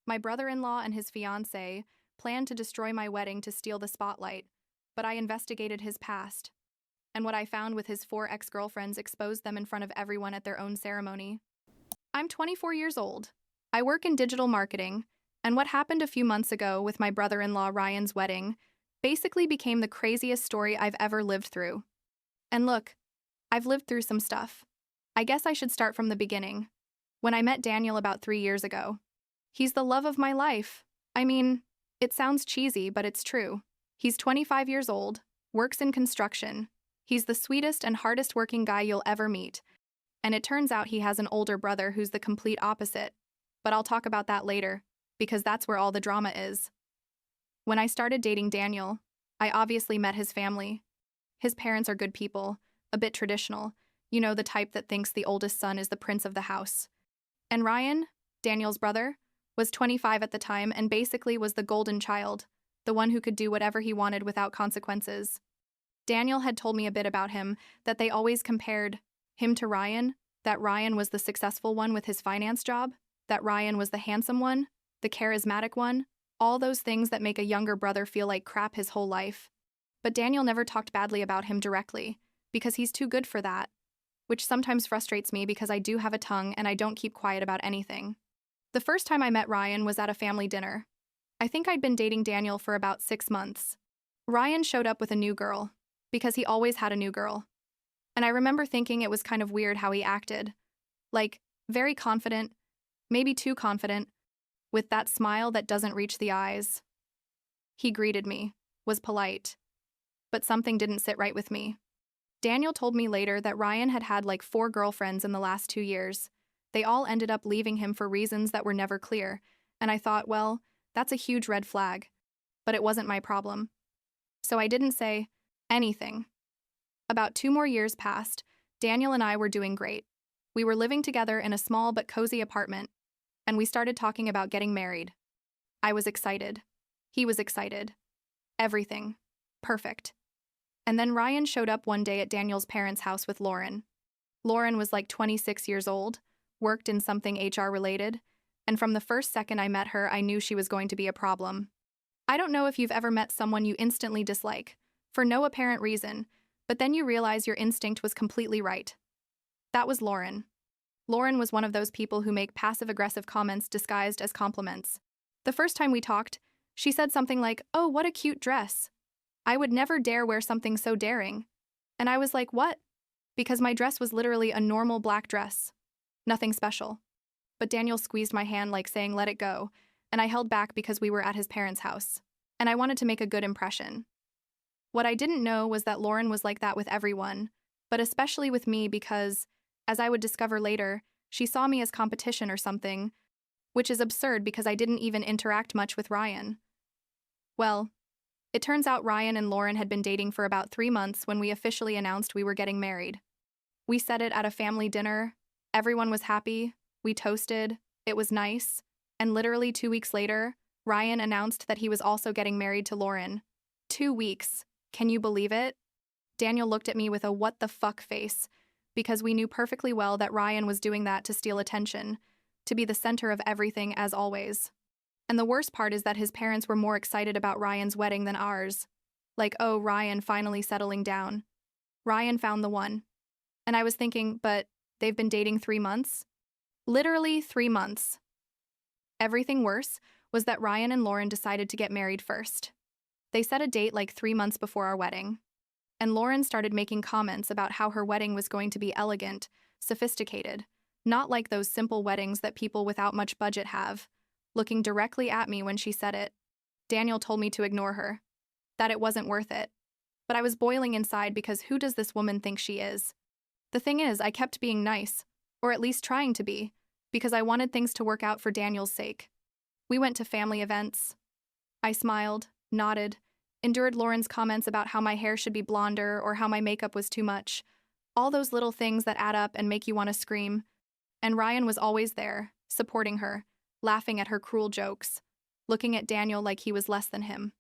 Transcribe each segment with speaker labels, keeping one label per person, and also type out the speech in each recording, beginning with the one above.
Speaker 1: My brother-in-law and his fiancée planned to destroy my wedding to steal the spotlight, but I investigated his past, and what I found with his 4 ex-girlfriends exposed them in front of everyone at their own ceremony. I'm 24 years old. I work in digital marketing, and what happened a few months ago with my brother-in-law Ryan's wedding basically became the craziest story I've ever lived through. And look, I've lived through some stuff. I guess I should start from the beginning. When I met Daniel about 3 years ago. He's the love of my life. I mean, it sounds cheesy, but it's true. He's 25 years old, works in construction. He's the sweetest and hardest working guy you'll ever meet. And it turns out he has an older brother who's the complete opposite. But I'll talk about that later, because that's where all the drama is. When I started dating Daniel, I obviously met his family. His parents are good people, a bit traditional, you know, the type that thinks the oldest son is the prince of the house. And Ryan, Daniel's brother, was 25 at the time and basically was the golden child, the one who could do whatever he wanted without consequences. Daniel had told me a bit about him, that they always compared him to Ryan, that Ryan was the successful one with his finance job, that Ryan was the handsome one, the charismatic one, all those things that make a younger brother feel like crap his whole life. But Daniel never talked badly about him directly, because he's too good for that, which sometimes frustrates me because I do have a tongue and I don't keep quiet about anything. The first time I met Ryan was at a family dinner. I think I'd been dating Daniel for about 6 months. Ryan showed up with a new girl, because he always had a new girl. And I remember thinking it was kind of weird how he acted. Like, very confident, maybe too confident, with that smile that doesn't reach the eyes. He greeted me, was polite. But something didn't sit right with me. Daniel told me later that Ryan had had like 4 girlfriends in the last 2 years. They all ended up leaving him for reasons that were never clear, and I thought, well, that's a huge red flag. But it wasn't my problem. So I didn't say anything. About 2 more years passed. Daniel and I were doing great. We were living together in a small but cozy apartment, and we started talking about getting married. I was excited. He was excited. Everything. Perfect. And then Ryan showed up one day at Daniel's parents' house with Lauren. Lauren was like 26 years old, worked in something HR related, and from the first second I met her, I knew she was going to be a problem. I don't know if you've ever met someone you instantly dislike, for no apparent reason, but then you realize your instinct was completely right. That was Lauren. Lauren was one of those people who make passive-aggressive comments disguised as compliments. The first time we talked, she said something like, "Oh, what a cute dress. I would never dare wear something so daring." And I was like, what? Because my dress was literally a normal black dress. Nothing special. But Daniel squeezed my hand like saying, let it go, and I held back because we were at his parents' house, and I wanted to make a good impression. What I didn't know was that Lauren was like that with everyone, but especially with me because, as I would discover later, she saw me as competition or something, which is absurd because I didn't even interact much with Ryan. Well, it turns out Ryan and Lauren had been dating for about 3 months when we officially announced we were getting married. We said it at a family dinner. Everyone was happy. We toasted. It was nice. And literally 2 weeks later, Ryan announced that he was also getting married to Lauren. 2 weeks. Can you believe it? Daniel looked at me with a what the fuck face, because we knew perfectly well that Ryan was doing that to steal attention, to be the center of everything as always. And the worst part is that his parents were more excited about Ryan's wedding than ours. Like, oh, Ryan finally settling down. Ryan found the one. And I was thinking, but they've been dating 3 months? Literally 3 months. Everything worse was that Ryan and Lauren decided to get married first. They set a date like 3 months before our wedding. And Lauren started making comments about how her wedding was going to be elegant, sophisticated, not like those simple weddings that people without much budget have, looking directly at me when she said it. Daniel told me to ignore her, that it wasn't worth it. But I was boiling inside because who does this woman think she is? The thing is, I kept being nice, or at least trying to be, because I wanted things to work out for Daniel's sake. We went to family events. I smiled, nodded, endured Lauren's comments about how my hair should be blonder or how my makeup was too much. All those little things that add up and make you want to scream. And Ryan was always there, supporting her, laughing at her cruel jokes, looking at Daniel like he was less than him.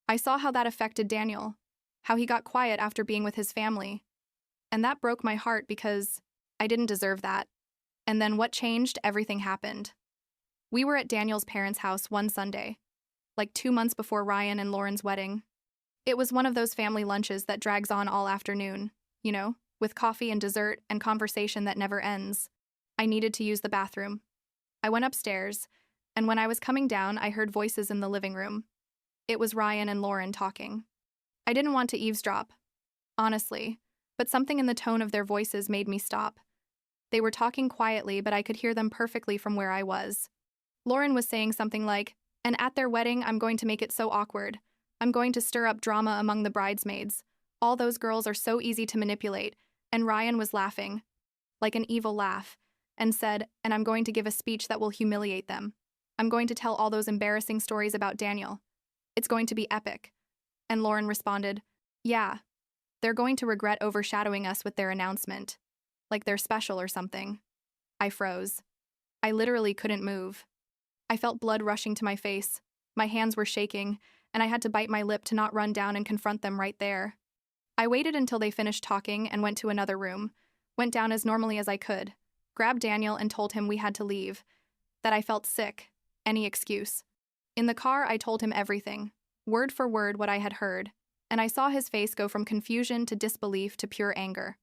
Speaker 1: I saw how that affected Daniel, how he got quiet after being with his family. And that broke my heart because I didn't deserve that. And then what changed? Everything happened. We were at Daniel's parents' house one Sunday, like 2 months before Ryan and Lauren's wedding. It was one of those family lunches that drags on all afternoon, with coffee and dessert and conversation that never ends. I needed to use the bathroom. I went upstairs, and when I was coming down, I heard voices in the living room. It was Ryan and Lauren talking. I didn't want to eavesdrop, honestly, but something in the tone of their voices made me stop. They were talking quietly, but I could hear them perfectly from where I was. Lauren was saying something like, "And at their wedding, I'm going to make it so awkward. I'm going to stir up drama among the bridesmaids. All those girls are so easy to manipulate." And Ryan was laughing, like an evil laugh, and said, "And I'm going to give a speech that will humiliate them. I'm going to tell all those embarrassing stories about Daniel. It's going to be epic." And Lauren responded, "Yeah, they're going to regret overshadowing us with their announcement. Like they're special or something." I froze. I literally couldn't move. I felt blood rushing to my face. My hands were shaking, and I had to bite my lip to not run down and confront them right there. I waited until they finished talking and went to another room, went down as normally as I could, grabbed Daniel and told him we had to leave, that I felt sick, any excuse. In the car, I told him everything, word for word what I had heard, and I saw his face go from confusion to disbelief to pure anger.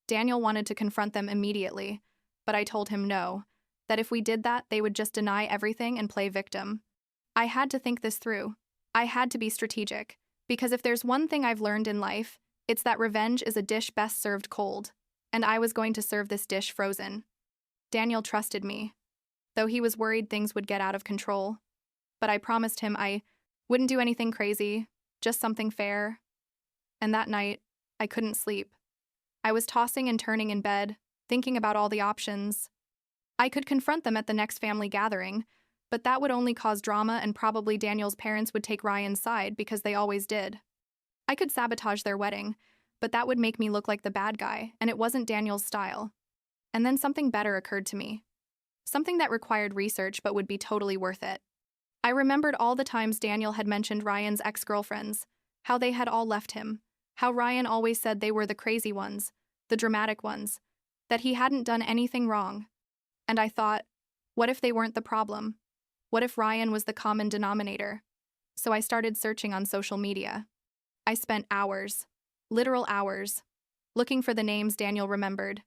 Speaker 1: Daniel wanted to confront them immediately, but I told him no, that if we did that, they would just deny everything and play victim. I had to think this through. I had to be strategic, because if there's one thing I've learned in life, it's that revenge is a dish best served cold, and I was going to serve this dish frozen. Daniel trusted me, though he was worried things would get out of control. But I promised him I wouldn't do anything crazy, just something fair. And that night, I couldn't sleep. I was tossing and turning in bed, thinking about all the options. I could confront them at the next family gathering, but that would only cause drama, and probably Daniel's parents would take Ryan's side because they always did. I could sabotage their wedding, but that would make me look like the bad guy, and it wasn't Daniel's style. And then something better occurred to me. Something that required research but would be totally worth it. I remembered all the times Daniel had mentioned Ryan's ex-girlfriends, how they had all left him, how Ryan always said they were the crazy ones, the dramatic ones, that he hadn't done anything wrong. And I thought, what if they weren't the problem? What if Ryan was the common denominator? So I started searching on social media. I spent hours, literal hours, looking for the names Daniel remembered,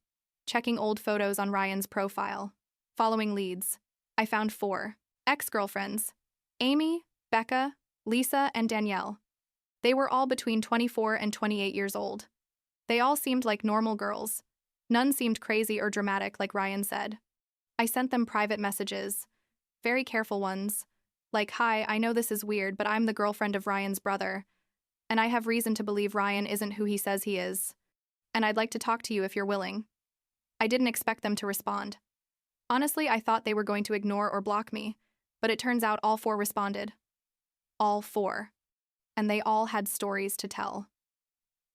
Speaker 1: checking old photos on Ryan's profile, following leads. I found 4 ex-girlfriends: Amy, Becca, Lisa, and Danielle. They were all between 24 and 28 years old. They all seemed like normal girls. None seemed crazy or dramatic like Ryan said. I sent them private messages, very careful ones, like, "Hi, I know this is weird, but I'm the girlfriend of Ryan's brother, and I have reason to believe Ryan isn't who he says he is, and I'd like to talk to you if you're willing." I didn't expect them to respond. Honestly, I thought they were going to ignore or block me, but it turns out all 4 responded. All 4. And they all had stories to tell.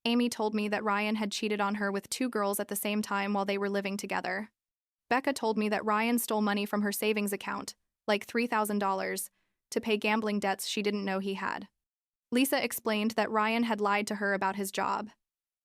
Speaker 1: Amy told me that Ryan had cheated on her with 2 girls at the same time while they were living together. Becca told me that Ryan stole money from her savings account, like $3,000, to pay gambling debts she didn't know he had. Lisa explained that Ryan had lied to her about his job,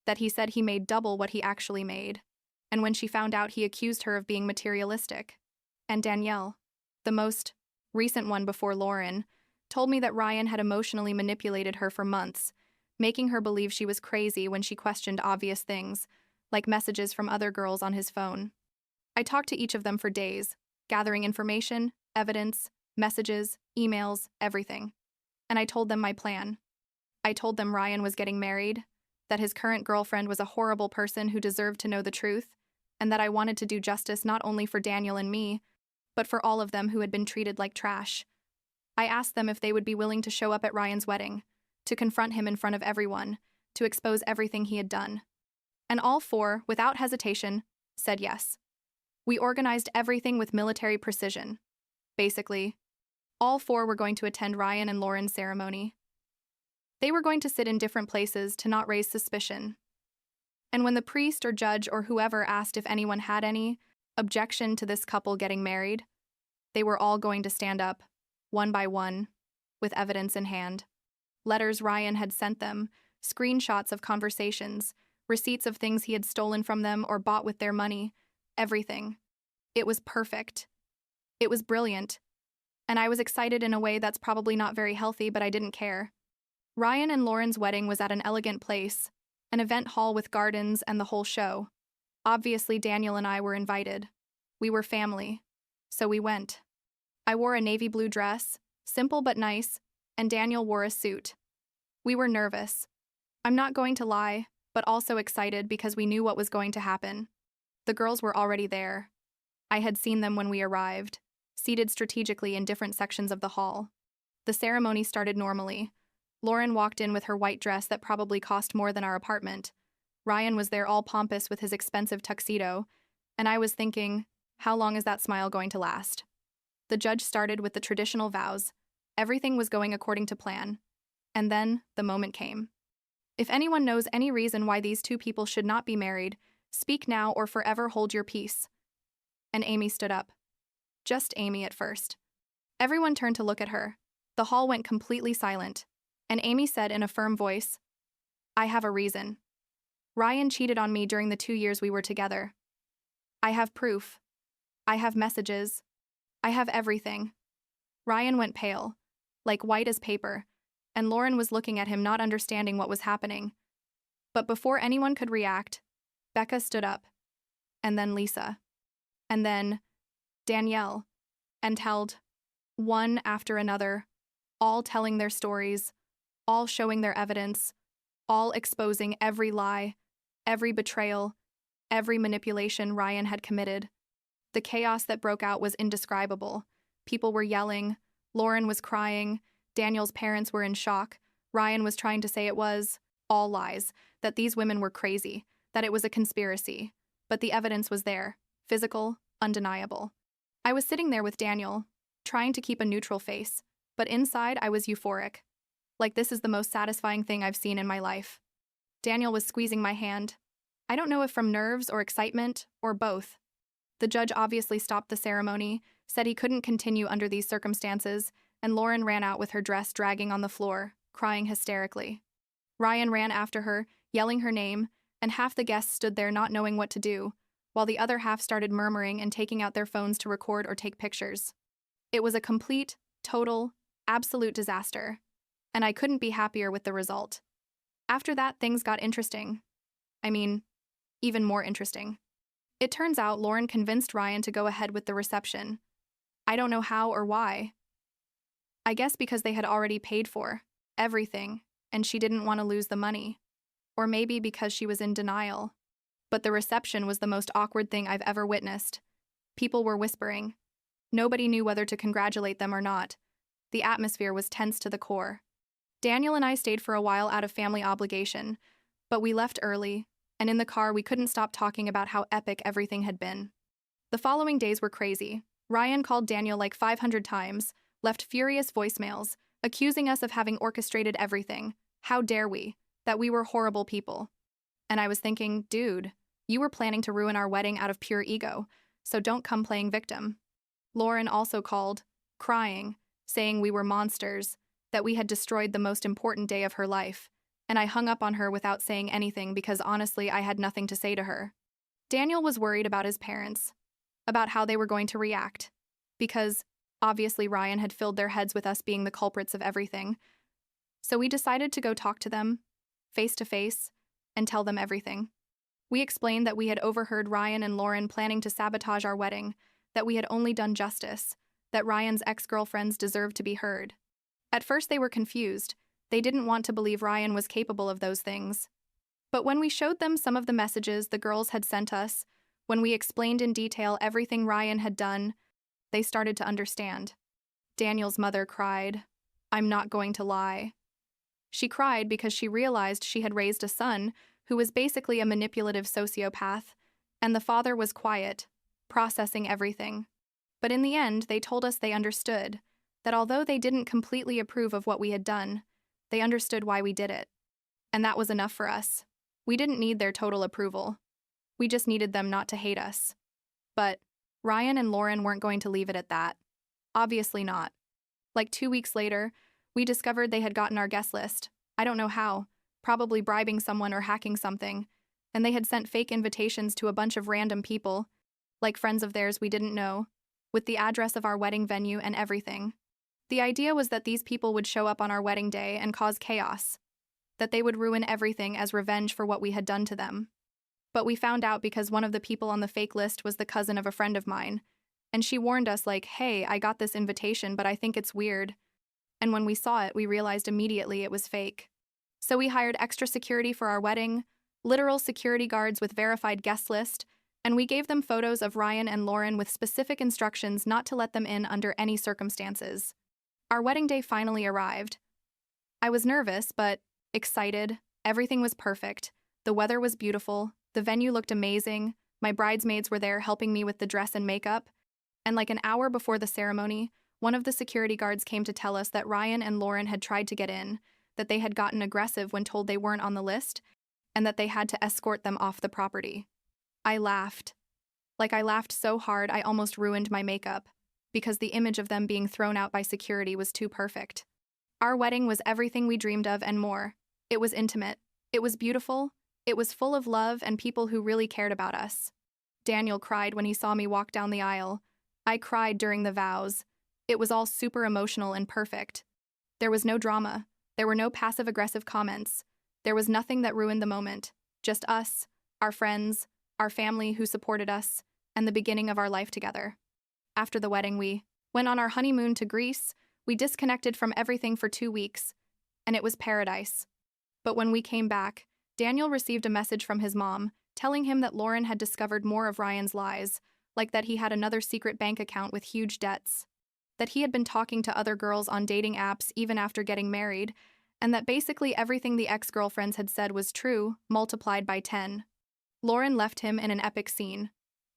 Speaker 1: that he said he made double what he actually made, and when she found out, he accused her of being materialistic. And Danielle, the most recent one before Lauren, told me that Ryan had emotionally manipulated her for months, making her believe she was crazy when she questioned obvious things, like messages from other girls on his phone. I talked to each of them for days, gathering information, evidence, messages, emails, everything. And I told them my plan. I told them Ryan was getting married, that his current girlfriend was a horrible person who deserved to know the truth, and that I wanted to do justice not only for Daniel and me, but for all of them who had been treated like trash. I asked them if they would be willing to show up at Ryan's wedding, to confront him in front of everyone, to expose everything he had done. And all 4, without hesitation, said yes. We organized everything with military precision. Basically, all 4 were going to attend Ryan and Lauren's ceremony. They were going to sit in different places to not raise suspicion. And when the priest or judge or whoever asked if anyone had any objection to this couple getting married, they were all going to stand up, one by one, with evidence in hand. Letters Ryan had sent them, screenshots of conversations, receipts of things he had stolen from them or bought with their money, everything. It was perfect. It was brilliant. And I was excited in a way that's probably not very healthy, but I didn't care. Ryan and Lauren's wedding was at an elegant place, an event hall with gardens and the whole show. Obviously, Daniel and I were invited. We were family. So we went. I wore a navy blue dress, simple but nice, and Daniel wore a suit. We were nervous. I'm not going to lie, but also excited because we knew what was going to happen. The girls were already there. I had seen them when we arrived, seated strategically in different sections of the hall. The ceremony started normally. Lauren walked in with her white dress that probably cost more than our apartment. Ryan was there all pompous with his expensive tuxedo, and I was thinking, how long is that smile going to last? The judge started with the traditional vows. Everything was going according to plan. And then the moment came. If anyone knows any reason why these two people should not be married, speak now or forever hold your peace. And Amy stood up. Just Amy at first. Everyone turned to look at her. The hall went completely silent. And Amy said in a firm voice, I have a reason. Ryan cheated on me during the 2 years we were together. I have proof. I have messages. I have everything. Ryan went pale, like white as paper, and Lauren was looking at him not understanding what was happening. But before anyone could react, Becca stood up. And then Lisa. And then Danielle. And held, one after another, all telling their stories, all showing their evidence, all exposing every lie, every betrayal, every manipulation Ryan had committed. The chaos that broke out was indescribable. People were yelling, Lauren was crying, Daniel's parents were in shock, Ryan was trying to say it was all lies, that these women were crazy, that it was a conspiracy. But the evidence was there, physical, undeniable. I was sitting there with Daniel, trying to keep a neutral face, but inside I was euphoric. Like this is the most satisfying thing I've seen in my life. Daniel was squeezing my hand. I don't know if from nerves or excitement, or both. The judge obviously stopped the ceremony, said he couldn't continue under these circumstances, and Lauren ran out with her dress dragging on the floor, crying hysterically. Ryan ran after her, yelling her name, and half the guests stood there not knowing what to do, while the other half started murmuring and taking out their phones to record or take pictures. It was a complete, total, absolute disaster, and I couldn't be happier with the result. After that, things got interesting. I mean, even more interesting. It turns out Lauren convinced Ryan to go ahead with the reception. I don't know how or why. I guess because they had already paid for everything, and she didn't want to lose the money. Or maybe because she was in denial. But the reception was the most awkward thing I've ever witnessed. People were whispering. Nobody knew whether to congratulate them or not. The atmosphere was tense to the core. Daniel and I stayed for a while out of family obligation, but we left early, and in the car we couldn't stop talking about how epic everything had been. The following days were crazy. Ryan called Daniel like 500 times, left furious voicemails, accusing us of having orchestrated everything. How dare we? That we were horrible people. And I was thinking, dude, you were planning to ruin our wedding out of pure ego, so don't come playing victim. Lauren also called, crying, saying we were monsters, that we had destroyed the most important day of her life, and I hung up on her without saying anything because honestly I had nothing to say to her. Daniel was worried about his parents, about how they were going to react, because obviously Ryan had filled their heads with us being the culprits of everything. So we decided to go talk to them, face to face, and tell them everything. We explained that we had overheard Ryan and Lauren planning to sabotage our wedding, that we had only done justice, that Ryan's ex-girlfriends deserved to be heard. At first they were confused. They didn't want to believe Ryan was capable of those things. But when we showed them some of the messages the girls had sent us, when we explained in detail everything Ryan had done, they started to understand. Daniel's mother cried, "I'm not going to lie." She cried because she realized she had raised a son who was basically a manipulative sociopath, and the father was quiet, processing everything. But in the end, they told us they understood, that although they didn't completely approve of what we had done, they understood why we did it. And that was enough for us. We didn't need their total approval. We just needed them not to hate us. But Ryan and Lauren weren't going to leave it at that. Obviously not. Like 2 weeks later, we discovered they had gotten our guest list. I don't know how, probably bribing someone or hacking something, and they had sent fake invitations to a bunch of random people, like friends of theirs we didn't know, with the address of our wedding venue and everything. The idea was that these people would show up on our wedding day and cause chaos, that they would ruin everything as revenge for what we had done to them. But we found out because one of the people on the fake list was the cousin of a friend of mine, and she warned us like, hey, I got this invitation, but I think it's weird. And when we saw it, we realized immediately it was fake. So we hired extra security for our wedding, literal security guards with verified guest list, and we gave them photos of Ryan and Lauren with specific instructions not to let them in under any circumstances. Our wedding day finally arrived. I was nervous, but excited. Everything was perfect. The weather was beautiful. The venue looked amazing. My bridesmaids were there helping me with the dress and makeup. And like an hour before the ceremony, one of the security guards came to tell us that Ryan and Lauren had tried to get in, that they had gotten aggressive when told they weren't on the list, and that they had to escort them off the property. I laughed. I laughed so hard I almost ruined my makeup, because the image of them being thrown out by security was too perfect. Our wedding was everything we dreamed of and more. It was intimate. It was beautiful. It was full of love and people who really cared about us. Daniel cried when he saw me walk down the aisle. I cried during the vows. It was all super emotional and perfect. There was no drama. There were no passive-aggressive comments. There was nothing that ruined the moment. Just us, our friends, our family who supported us, and the beginning of our life together. After the wedding, we went on our honeymoon to Greece. We disconnected from everything for 2 weeks, and it was paradise. But when we came back, Daniel received a message from his mom telling him that Lauren had discovered more of Ryan's lies, like that he had another secret bank account with huge debts, that he had been talking to other girls on dating apps even after getting married, and that basically everything the ex-girlfriends had said was true, multiplied by 10. Lauren left him in an epic scene.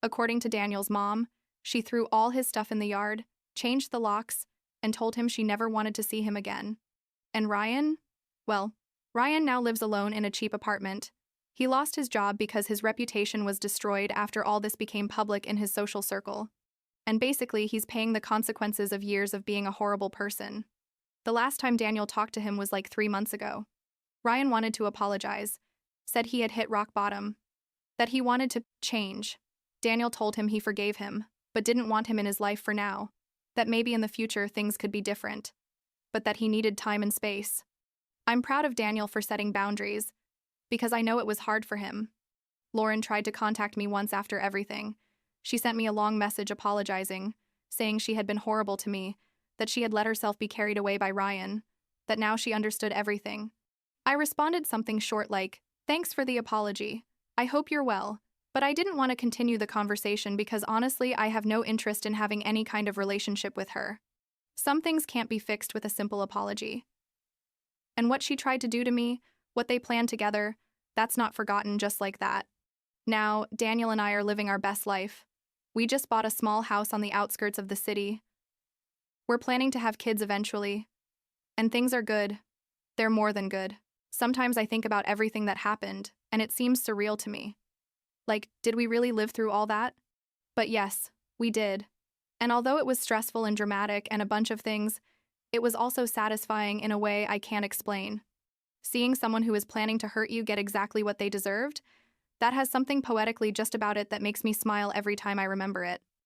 Speaker 1: According to Daniel's mom, she threw all his stuff in the yard, changed the locks, and told him she never wanted to see him again. And Ryan? Well, Ryan now lives alone in a cheap apartment. He lost his job because his reputation was destroyed after all this became public in his social circle. And basically, he's paying the consequences of years of being a horrible person. The last time Daniel talked to him was like 3 months ago. Ryan wanted to apologize, said he had hit rock bottom, that he wanted to change. Daniel told him he forgave him, but didn't want him in his life for now, that maybe in the future things could be different, but that he needed time and space. I'm proud of Daniel for setting boundaries, because I know it was hard for him. Lauren tried to contact me once after everything. She sent me a long message apologizing, saying she had been horrible to me, that she had let herself be carried away by Ryan, that now she understood everything. I responded something short like, "Thanks for the apology. I hope you're well." But I didn't want to continue the conversation because honestly, I have no interest in having any kind of relationship with her. Some things can't be fixed with a simple apology. And what she tried to do to me, what they planned together, that's not forgotten just like that. Now, Daniel and I are living our best life. We just bought a small house on the outskirts of the city. We're planning to have kids eventually. And things are good. They're more than good. Sometimes I think about everything that happened, and it seems surreal to me. Like, did we really live through all that? But yes, we did. And although it was stressful and dramatic and a bunch of things, it was also satisfying in a way I can't explain. Seeing someone who is planning to hurt you get exactly what they deserved, that has something poetically just about it that makes me smile every time I remember it.